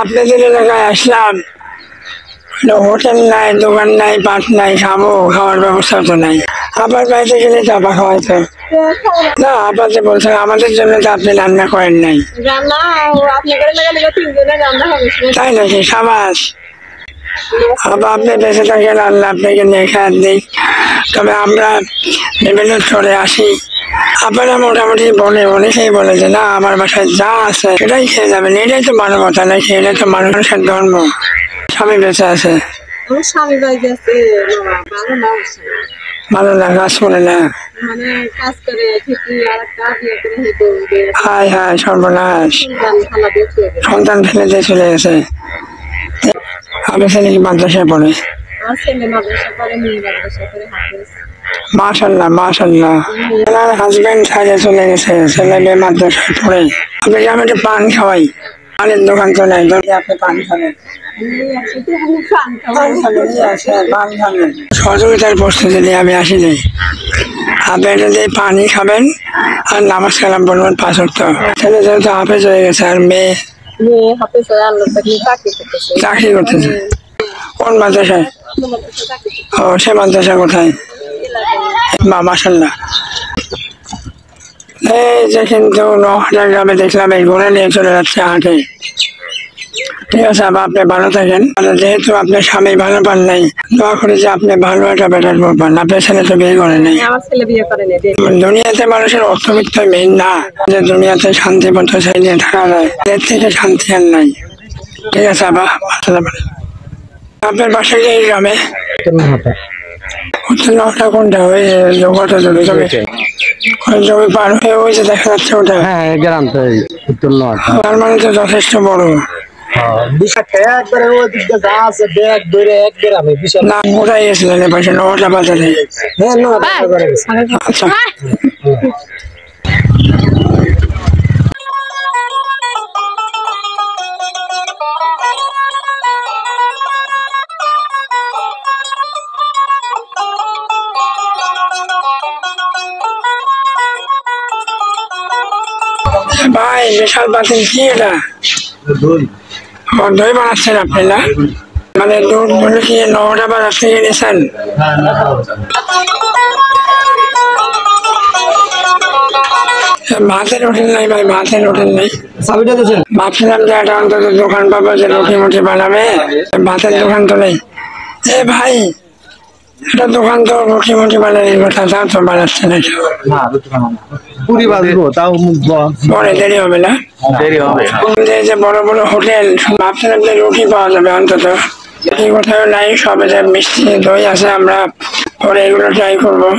আপনাদের এলাকায় আসলাম, হোটেল নাই, দোকান নাই, পাট নাই, খাবো, খাওয়ার ব্যবস্থা তো নাই। আবার বাড়িতে গেলে চাপা খাওয়াইতো না। আপাতে বলছে আমাদের জন্য তো আপনি রান্না করেন নাই। তাই নাকি? সাবাস। আবার আপনি বেঁচে থাকেন, আল্লাহ আপনাকে নেখার দিই। তবে আমরা বিভিন্ন চলে আসি, আপনারা মোটামুটি বলে অনেকেই বলে যে না আমার বাসায় যা আছে সেটাই খেয়ে যাবেন, এটাই তো মানবতা নাকি, এটাই তো মানুষের ধর্ম। স্বামী বেঁচে আছে, ভালো না, কাজ করে না, হায় হায় সর্বনাশ, সন্তান ফেলে দিয়ে চলে গেছে। আমার ছেলে কি মাদ্রাসায় পড়ে? মাশাল্লাহ মাশাল্লাহ। আমার হাজবেন্ড ছাড়ে চলে গেছে, ছেলে মেয়ে মাদ্রাসায় পড়ে। আপনাকে আমি একটু পান খাওয়াই, পানের দোকান তো নাই, যদি আপনি পান খাবেন সহযোগিতার প্রস্তুতি নিয়ে আমি আসিনি। আপনি যদি পানি খাবেন আর নামাজ কালাম বলবেন 5 ওয়াক্ত। ছেলে যেহেতু হাফেজ হয়ে গেছে, আর মেয়ে চাকরি করতেছে। কোন মাদ্রাসায়? ও, সে মাদ্রাসা কোথায়? মাশাল্লাহ। এই যে কিন্তু 9,000 গ্রামে দেখলাম এই ঘুরে নিয়ে চলে যাচ্ছে হাটে। ঠিক আছে, আবার আপনি ভালো থাকেন। যেহেতু আপনার স্বামী ভালো পান নাই, দোয়া করি যে আপনি ভালো একটা বেটার বউ পান। আপনার ছেলে তো বিয়ে করে নাই। দুনিয়াতে মানুষের অর্থবিত্ত মেইন না, যে দুনিয়াতে শান্তি মতো চাই নিয়ে থাকা যায়, এর থেকে শান্তি আর নাই। ঠিক আছে, আবার আপনার বাসায় এই গ্রামে উত্তর নটা কোনটা? ওই জগটা জমি ওই জমি পার হয়ে ওই যে দেখা যাচ্ছে ওটা। হ্যাঁ, গ্রাম তো উত্তর নটা। তার মানে তো যথেষ্ট বড়। না, কোথায় গেছিলেন এ পাশে? নটা বাজারে। আচ্ছা, ভাই বিশাল পাতিল কি এটা? দই বানাচ্ছেন আপনি না? মানে দুধ বলে কি 9টা বাজার থেকে নিয়েছেন? ভাতের হোটেল নাই ভাই, ভাতের হোটেল নেই। ভাবছিলাম যে একটা অন্তত দোকান পাবো যে রুটি মুটি বানাবে, ভাতের দোকান তো নেই। এ ভাই, এটা দোকান তো রুটি মুটি বানানোর কথা, তাও তো বানাচ্ছে না। পরে দেরি হবে না? যে বড় বড় হোটেল, ভাবছিলাম যে রুটি পাওয়া যাবে অন্তত, এই কোথাও নাই। সবে যে মিষ্টি দই আছে, আমরা পরে এগুলো ট্রাই করবো।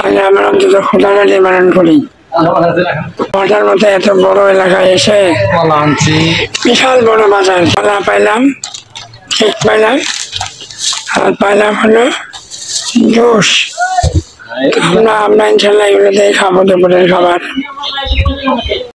আগে আমরা অন্তত খোদাটা নির্মাণ করি। বাজার মধ্যে এত বড় এলাকায় এসে বিশাল বড় বাজার, কলা পাইলাম, কেক পাইলাম, আর পাইলাম হলো জুস। আমরা ইনশাল্লাহ এগুলো দিয়ে খাবো দুপুরের খাবার।